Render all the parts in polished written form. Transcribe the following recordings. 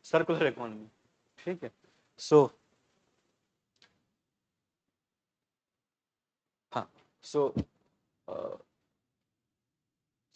Circular economy, ठीक है। सो हाँ, सो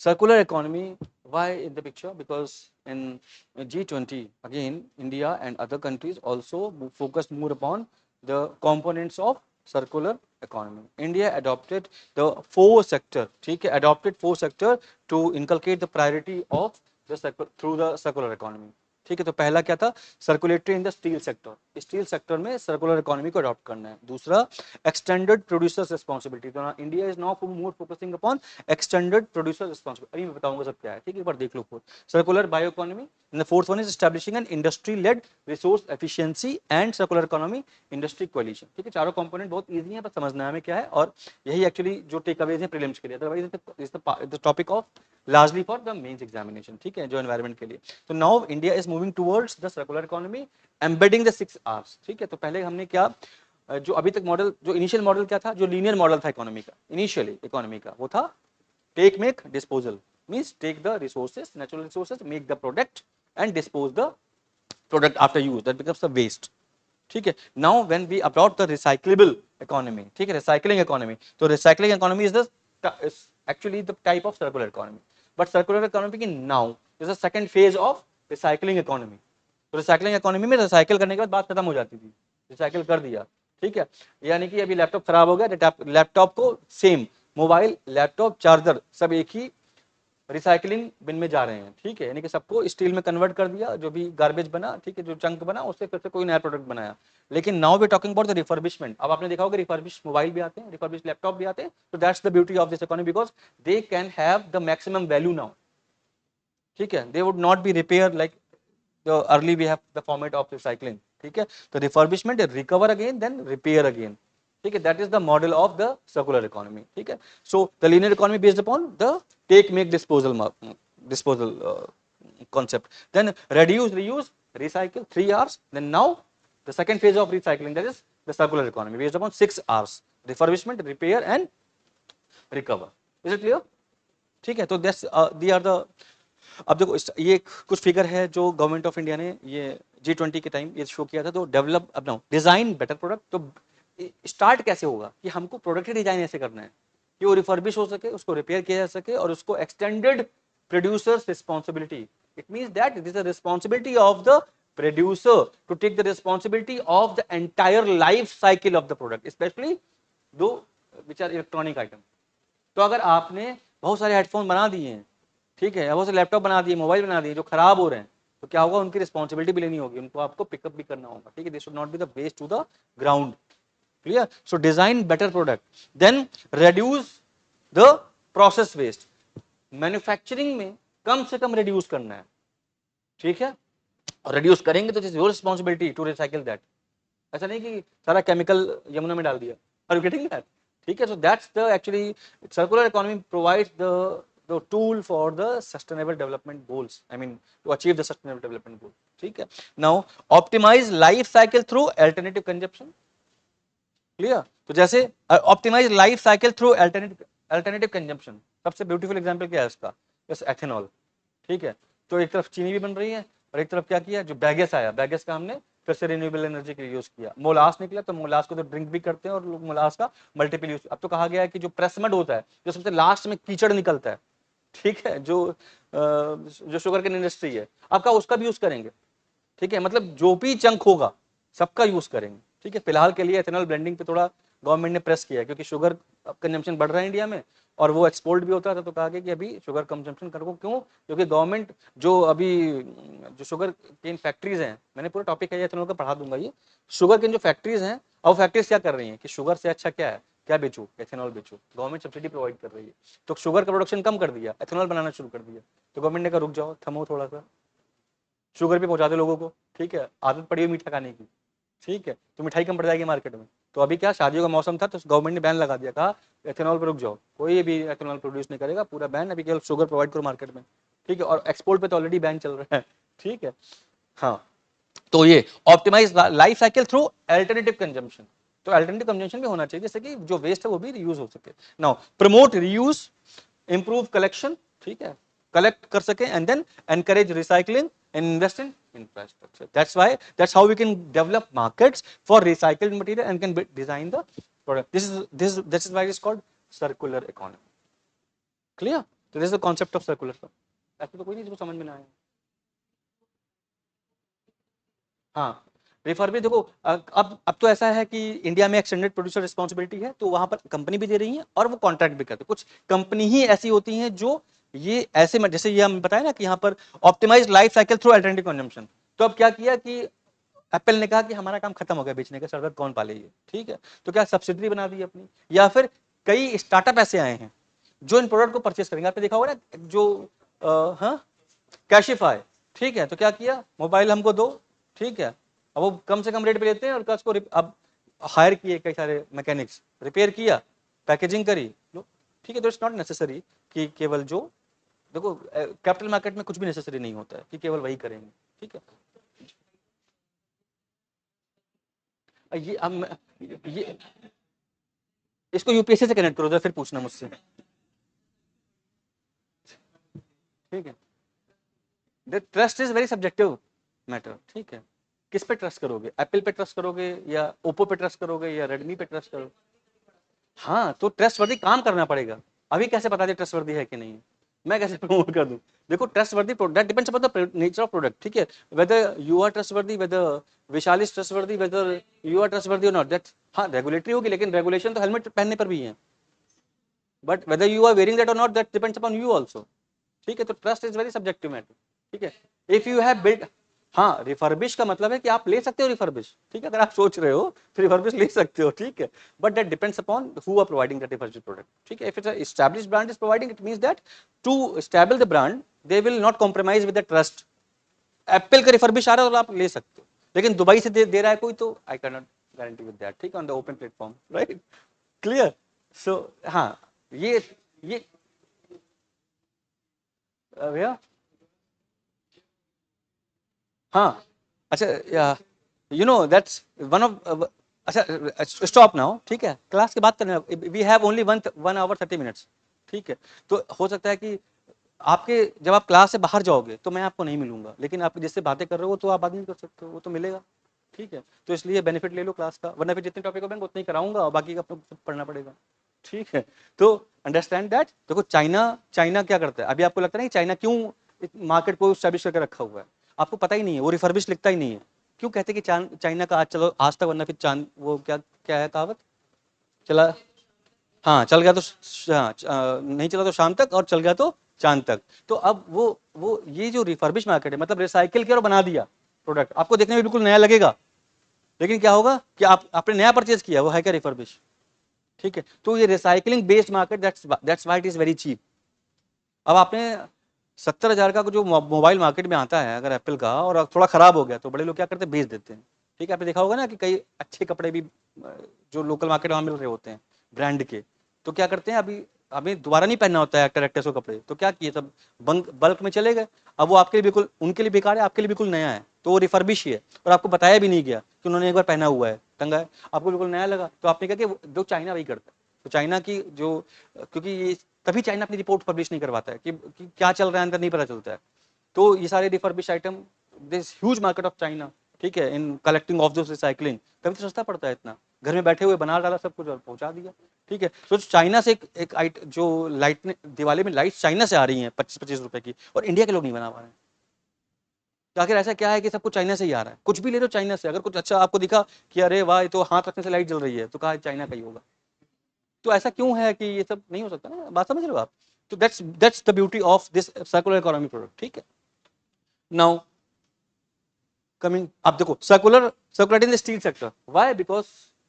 circular economy, why in the picture? Because in G20, again, India and other countries also focused more upon the components of circular economy. India adopted the four sector, adopted four sector to inculcate the priority of the through the circular economy. ठीक है, तो पहला क्या था, circulatory in the steel sector, steel sector में circular economy को adopt करना है। दूसरा, एक्सटेंडेड प्रोड्यूसर्स रिस्पांसिबिलिटी, तो India is now more focusing upon extended producer responsibility. अभी मैं बताऊंगा सब क्या है, ठीक है, एक बार देख लो। Circular bio economy, and the fourth one is establishing an industry led resource efficiency and circular economy industry coalition. ठीक है, चारों कंपोनेंट बहुत इजी है, बस समझना है हमें क्या है, और यही एक्चुअली जो टेक अवेज है प्रीलिम्स के लिए, otherwise is the topic of largely for the mains examination, ठीक है, जो एनवायरमेंट के लिए। तो now India is moving towards the circular economy embedding the 6 Rs, ठीक है। तो पहले हमने क्या, जो अभी तक मॉडल, जो इनिशियल मॉडल क्या था, जो लीनियर मॉडल था इकोनॉमी का, इनिशियली इकोनॉमी का, वो था take make disposal, means take the resources, natural resources, make the product and dispose the product after use, that becomes the waste, ठीक है। Now when we adopt the recyclable economy, ठीक है, recycling economy, तो recycling economy is the actually the type of circular economy, but circular economy की now is the second phase of recycling economy। तो recycling economy में recycle करने के बाद बात खत्म हो जाती थी, रिसाइकिल कर दिया, ठीक है। यानी कि अभी लैपटॉप खराब हो गया, लैपटॉप को सेम मोबाइल, लैपटॉप, चार्जर सब एक ही रिसाइकलिंग बिन में जा रहे हैं, ठीक है, यानी कि सबको स्टील में कन्वर्ट कर दिया, जो भी गार्बेज बना, ठीक है, जो चंक बना, उससे फिर से कोई नया प्रोडक्ट बनाया। लेकिन now we talking about the refurbishment. अब आपने देखा होगा रिफर्बिश मोबाइल भी आते हैं, रिफर्बिश लैपटॉप भी आते हैं, तो that's the beauty of this economy, because they can have the maximum value now, ठीक है, they would not be repair like the early we have the format of recycling, ठीक है। तो refurbishment, recover again, then repair again, ठीक है, that is the model of the circular economy, ठीक है। So the linear economy based upon the take make disposal concept, then reduce, reuse, recycle, 3 Rs, then now the second phase of recycling, that is the circular economy based upon 6 Rs, refurbishment, repair and recover। is it clear? ठीक है, तो that's they are the, अब देखो ये कुछ figure है जो government of India ने ये G20 के टाइम ये शो किया था, तो डेवलप अपना डिजाइन बेटर प्रोडक्ट। तो स्टार्ट कैसे होगा कि हमको प्रोडक्ट ही डिजाइन ऐसे करना है कि वो रिफर्बिश हो सके, उसको रिपेयर किया जा सके, और उसको extended producers responsibility, it means that it is the responsibility of the producer to take the responsibility of the entire life cycle of the product, specially those which are electronic item. तो अगर आपने बहुत सारे headphone बना दिए हैं, ठीक है, बहुत से लैपटॉप बना दिए, मोबाइल बना दिए जो खराब हो रहे हैं, तो क्या होगा, उनकी रिस्पॉन्सिबिलिटी भी लेनी होगी, उनको आपको पिकअप भी करना होगा, ठीक है। This should not be the waste to the ground, clear. So design better product, then reduce the process waste, manufacturing में कम से कम रिड्यूस करना है, ठीक है, और रिड्यूस करेंगे तो it is your responsibility to recycle that. ऐसा नहीं कि सारा केमिकल यमुना में डाल दिया, आर यू गेटिंग दैट, ठीक है। So that's the actually circular economy provides the tool for the sustainable development goals, I mean to achieve the sustainable development goal, ठीक है। now optimize life cycle through alternative consumption, clear। तो जैसे optimize life cycle through alternative consumption, सबसे beautiful example क्या है इसका, जैसे ethanol, ठीक है। तो एक तरफ चीनी भी बन रही है और एक तरफ क्या किया, जो बैगेस आया, बैगेस का हमने फिर से रिन्यूएबल एनर्जी के लिए यूज किया। मोलास निकला, तो मोलास को तो ड्रिंक भी करते हैं और लोग मोलास का मल्टीपल यूज। अब तो कहा गया है कि जो प्रेस मड होता है, जो सबसे लास्ट में कीचड़ निकलता है, ठीक है, जो शुगर केन इंडस्ट्री है, आपका उसका भी यूज करेंगे, ठीक है, मतलब जो भी चंक होगा सबका यूज करेंगे, ठीक है। फिलहाल के लिए एथेनॉल ब्लेंडिंग पे थोड़ा गवर्नमेंट ने प्रेस किया है, क्योंकि शुगर कंजम्पशन बढ़ रहा है इंडिया में और वो एक्सपोर्ट भी होता था, तो कहा गया कि अभी शुगर कंजम्पशन करो। क्यों? क्योंकि गवर्नमेंट जो अभी जो शुगर केन फैक्ट्रीज हैं, मैंने पूरा टॉपिक है एथेनॉल का, पढ़ा दूंगा ये। शुगर केन जो फैक्ट्रीज हैं, और फैक्ट्रीज क्या कर रही हैं कि शुगर से अच्छा क्या है, क्या बेचो, एथेनॉल बेचो, गवर्नमेंट सब्सिडी प्रोवाइड कर रही है। तो शुगर का प्रोडक्शन कम कर दिया, एथेनॉल बनाना शुरू कर दिया, तो गवर्नमेंट ने कहा रुक जाओ, थमो थोड़ा सा, शुगर भी पहुंचा दे लोगों को, ठीक है, आदत पड़ी है मीठा खाने की, ठीक है, तो मिठाई कम पड़ जाएगी मार्केट में। तो अभी क्या, शादियों का मौसम था, तो गवर्नमेंट ने बैन लगा दिया, कहा एथेनॉल पर रुक जाओ, कोई भी एथेनॉल प्रोड्यूस नहीं करेगा, पूरा बैन, अभी केवल शुगर प्रोवाइड करो मार्केट में, ठीक है। और एक्सपोर्ट पे तो ऑलरेडी बैन चल रहा है, ठीक है। हाँ, तो ये optimise life cycle through alternative consumption, तो अल्टरनेटिव कंजम्पशन भी होना चाहिए, जैसे कि जो वेस्ट है वो भी रीयूज हो सके। Now promote reuse, improve collection, ठीक है, कलेक्ट कर सके, and then encourage recycling and invest in infrastructure. That's how we can develop markets for recycled material and can design the product. This is why it is called circular economy. Clear? So this is the concept of circular. ऐसे तो कोई नहीं जिसको समझ में ना आए. हाँ, रिफर्बिश देखो, अब तो ऐसा है कि इंडिया में एक्सटेंडेड प्रोड्यूसर रिस्पांसिबिलिटी है, तो वहां पर कंपनी भी दे रही है और वो कॉन्ट्रैक्ट भी करते हैं. कुछ कंपनी ही ऐसी होती हैं जो ये ऐसे में, जैसे ये हम बताए ना कि यहाँ पर optimise life cycle through alternative consumption. तो अब क्या किया कि एप्पल ने कहा कि हमारा काम खत्म हो गया बेचने का, सर्वर कौन पाले ये, ठीक है, तो क्या सब्सिडी बना दी अपनी, या फिर कई स्टार्टअप ऐसे आए हैं जो इन प्रोडक्ट को परचेस करेंगे. आपने देखा होगा ना जो हाँ कैशिफाई, ठीक है, तो क्या किया, मोबाइल हमको दो, ठीक है, अब वो कम से कम रेट पे लेते हैं और उसको अब हायर किए कई सारे मैकेनिक्स, रिपेयर किया, पैकेजिंग करी, ठीक है. तो इट्स नॉट नेसेसरी कि केवल जो देखो कैपिटल मार्केट में कुछ भी नेसेसरी नहीं होता है कि केवल वही करेंगे, ठीक है. ये इसको यूपीएससी से कनेक्ट करो, फिर पूछना मुझसे, ठीक है. Trust is very subjective matter, ठीक है. किस पे ट्रस्ट करोगे, एप्पल पे ट्रस्ट करोगे या ओप्पो पे ट्रस्ट करोगे या रेडमी पे ट्रस्ट करोगे. हाँ, तो ट्रस्ट वर्दी काम करना पड़ेगा. अभी कैसे बता दे ट्रस्ट वर्दी है कि नहीं, मैं कैसे प्रमोट कर दूं. देखो ट्रस्ट वर्दी that depends upon the nature of product, ठीक है. वेदर यू आर ट्रस्ट वर्दी, वेदर विशाल इज ट्रस्ट वर्दी, वेदर यू आर ट्रस्ट वर्दी और नॉट, दैट हाँ रेगुलेटरी होगी, लेकिन रेगुलेशन तो हेलमेट पहनने पर भी है, but whether you are wearing that और not, that depends upon you also, ठीक है. तो trust is very subjective matter, ठीक है. इफ यू हैव बिल्ड, हाँ रिफर्बिश का मतलब है कि आप ले सकते हो रिफर्बिश, ठीक है, अगर आप सोच रहे हो तो रिफर्बिश ले सकते हो, ठीक है, but that depends upon who are providing that refurbish product, ठीक है. If it's established brand is providing, it means that to establish the brand they will not compromise with the trust. Apple का refurbish आ रहा है तो आप ले सकते हो, लेकिन दुबई से दे रहा है कोई तो I can not guarantee with that, ठीक है, on the open platform, right. Clear. So हाँ, ये भैया, हाँ अच्छा, you know that's one of, अच्छा स्टॉप नाउ, ठीक है, क्लास की बात करना, we have only 1 hour 30 minutes, ठीक है. तो हो सकता है कि आपके जब आप क्लास से बाहर जाओगे तो मैं आपको नहीं मिलूंगा, लेकिन आप जिससे बातें कर रहे हो तो आप बात नहीं कर सकते हो, वो तो मिलेगा, ठीक है. तो इसलिए बेनिफिट ले लो क्लास का, वरना फिर जितने टॉपिक होंगे उतने ही कराऊंगा और बाकी का आपको पढ़ना पड़ेगा, ठीक है. तो अंडरस्टैंड दैट. देखो चाइना चाइना क्या करता है, अभी आपको लगता है ना चाइना क्यों मार्केट को स्टैब्लिश करके रखा हुआ है, आपको पता ही नहीं है, वो रिफर्बिश लिखता ही नहीं है. क्यों कहते हैं कि चाइना का आज चलो आज तक, वरना फिर चांद वो क्या क्या है कहावत, चला हाँ चल गया तो हाँ नहीं चला तो शाम तक और चल गया तो चांद तक. तो अब वो ये जो रिफर्बिश मार्केट है, मतलब रिसाइकिल किया और बना दिया प्रोडक्ट, आपको देखने में बिल्कुल नया लगेगा, लेकिन क्या होगा कि आपने नया परचेज किया, वो है क्या रिफर्बिश, ठीक है. तो ये recycling based market, that's why it is very cheap. अब आपने 70,000 का जो मोबाइल मार्केट में आता है अगर एप्पल का, और थोड़ा खराब हो गया तो बड़े लोग क्या करते हैं, बेच देते हैं, ठीक है. आपने देखा होगा ना कि कई अच्छे कपड़े भी जो लोकल मार्केट में मिल रहे होते हैं ब्रांड के, तो क्या करते हैं, अभी अभी दोबारा नहीं पहनना होता है एक्टर एक्ट्रेस को कपड़े, तो क्या किए सब बल्क में चले गए. अब वो आपके लिए बिल्कुल, उनके लिए बेकार है, आपके लिए बिल्कुल नया है, तो वो रिफर्बिश ही है और आपको बताया भी नहीं गया कि उन्होंने एक बार पहना हुआ है, टंगा है, आपको बिल्कुल नया लगा. तो आपने कहा कि जो चाइना वही करता है. तो चाइना की जो, क्योंकि ये तभी चाइना अपनी रिपोर्ट पब्लिश नहीं करवाता है कि क्या चल रहा है अंदर नहीं पता चलता है. तो ये सारे refurbish item, this huge market of China, ठीक है, in collecting of this recycling, तभी तो सस्ता पड़ता है इतना. घर में बैठे हुए बना डाला सब कुछ और पहुंचा दिया, ठीक है. तो चाइना से एक जो लाइट दिवाली में लाइट चाइना से आ रही है 25-25 रुपए की, और इंडिया के लोग नहीं बना पा रहे हैं. तो आखिर ऐसा क्या है कि सब कुछ चाइना से ही आ रहा है, कुछ भी ले लो चाइना से. अगर कुछ अच्छा आपको दिखा कि अरे वाह ये तो हाथ रखने से लाइट जल रही है, तो कहा चाइना का ही होगा. तो ऐसा क्यों है कि ये सब नहीं हो सकता ना, बात समझ रहे हो आप. तो that's the beauty of this circular economy product, ठीक है. नाउ कमिंग, आप देखो circular in the steel sector, why, because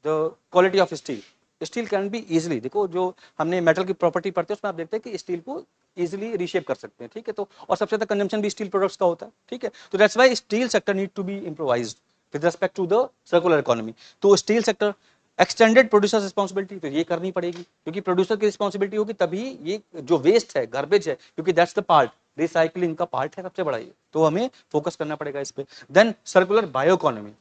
the quality of steel can be easily, देखो जो हमने मेटल की प्रॉपर्टी पढ़ते हैं उसमें आप देखते हैं कि स्टील को इजिली रीशेप कर सकते हैं, ठीक है. तो और सबसे ज्यादा कंजम्पशन भी स्टील प्रोडक्ट्स का होता है, ठीक है. तो that's why steel sector need to be improvised with respect to the circular economy. तो steel sector extended producer responsibility तो ये करनी पड़ेगी, क्योंकि प्रोड्यूसर की रिस्पॉन्सिबिलिटी होगी तभी ये जो वेस्ट है, गार्बेज है, क्योंकि दैट्स द पार्ट, रिसाइकलिंग का पार्ट है सबसे बड़ा ये, तो हमें फोकस करना पड़ेगा इस पे. Then circular bio economy,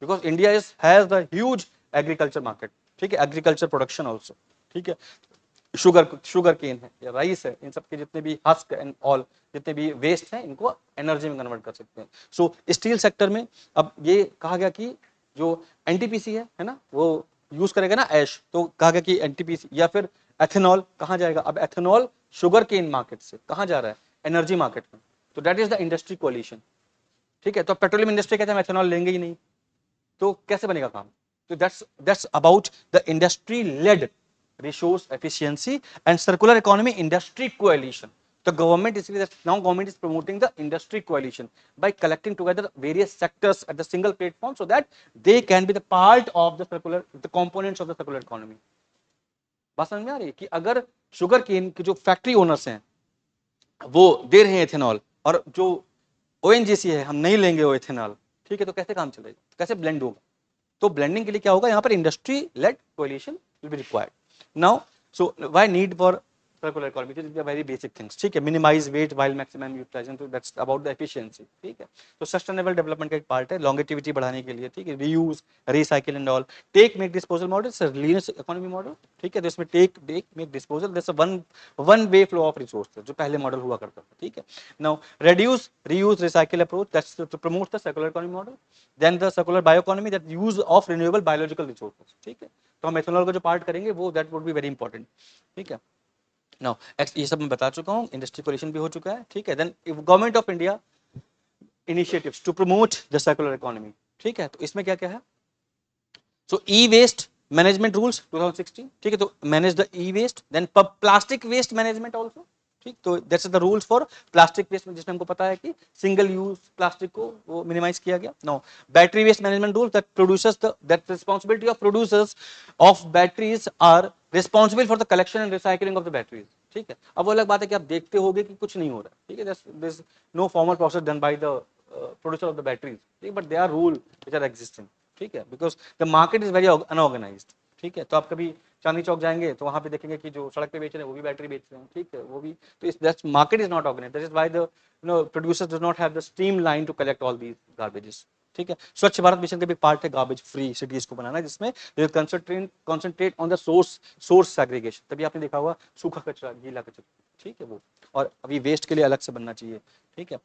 because India is has the huge agriculture market, ठीक है, एग्रीकल्चर प्रोडक्शन ऑल्सो, ठीक है. शुगर केन है या राइस है, इन सब के जितने भी हस्क एंड ऑल जितने भी वेस्ट हैं इनको एनर्जी में कन्वर्ट कर सकते हैं। सो स्टील सेक्टर में अब ये कहा गया कि जो एनटीपीसी है ना, वो यूज करेगा ना ऐश, तो कहा गया कि एनटीपीसी या फिर एथेनॉल कहाँ जाएगा। अब एथेनॉल शुगर केन मार्केट से कहाँ जा रहा है, एनर्जी मार्केट में। तो that is the industry coalition, ठीक है। तो पेट्रोलियम इंडस्ट्री कहते हैं हम एथेनॉल लेंगे ही नहीं, तो कैसे बनेगा काम। तो that's about the industry led resource efficiency and circular economy industry coalition. The government is now government is promoting the industry coalition by collecting together various sectors at the single platform so that they can be the part of the components of the circular economy. बात समझ में आ रही है कि अगर sugar cane के जो factory owners हैं वो दे रहे हैं एथेनॉल, और जो ओएनजीसी है हम नहीं लेंगे वो एथेनॉल, ठीक है, तो कैसे काम चलेगा, कैसे ब्लेंड होगा। तो ब्लेंडिंग के लिए क्या होगा, यहाँ पर industry led coalition will be required. Now, so why need for circular economy? These are very basic things, ठीक है। minimize weight while maximum utilization, तो that's about the efficiency, ठीक है। तो sustainable development का एक पार्ट है, longevity बढ़ाने के लिए, ठीक है, reuse, recycle and all, take make disposal model, linear economy model, ठीक है। तो इसमें take make disposal, that's a one way flow of resources, जो पहले मॉडल हुआ करता था, ठीक है। Now reduce, reuse, recycle approach, that's to promote the circular economy model. Then the circular bioeconomy, that use of renewable biological resources, ठीक है। तो हम एथेनॉल का जो पार्ट करेंगे वो that would be very important, ठीक है। नाउ ये सब मैं बता चुका हूँ, इंडस्ट्री कोलिशन भी हो चुका है, ठीक है। Then government of India initiatives to promote the circular economy, ठीक है। तो इसमें क्या क्या है, so e waste management rules 2016, ठीक है। तो manage the e waste, then plastic waste management also, ठीक। तो that's the rules for plastic waste, जिसमें हमको पता है कि सिंगल यूज प्लास्टिक को वो मिनिमाइज किया गया। Now battery waste management rule, that producers that responsibility of producers of batteries are responsible for the collection and recycling of the batteries, ठीक है। अब वो अलग बात है कि आप देखते होगे कि कुछ नहीं हो रहा, ठीक है, this no formal process done by the producer of the batteries, ठीक, but they are rule which are existing, ठीक है, because the market is very unorganised, ठीक है। तो आप कभी चांदनी चौक जाएंगे तो वहां पे देखेंगे कि जो सड़क पे बेच रहे हैं वो भी बैटरी बेच रहे हैं, ठीक है, वो भी। तो इस market is not organised, that is why the producers do not have the streamline to collect all these garbages, ठीक है। स्वच्छ भारत मिशन का भी पार्ट है गार्बेज फ्री सिटीज को बनाना, जिसमें concentrate on the source segregation. तभी आपने देखा होगा सूखा कचरा, गीला कचरा, ठीक है, वो। और अभी वेस्ट के लिए अलग से बनना चाहिए, ठीक है।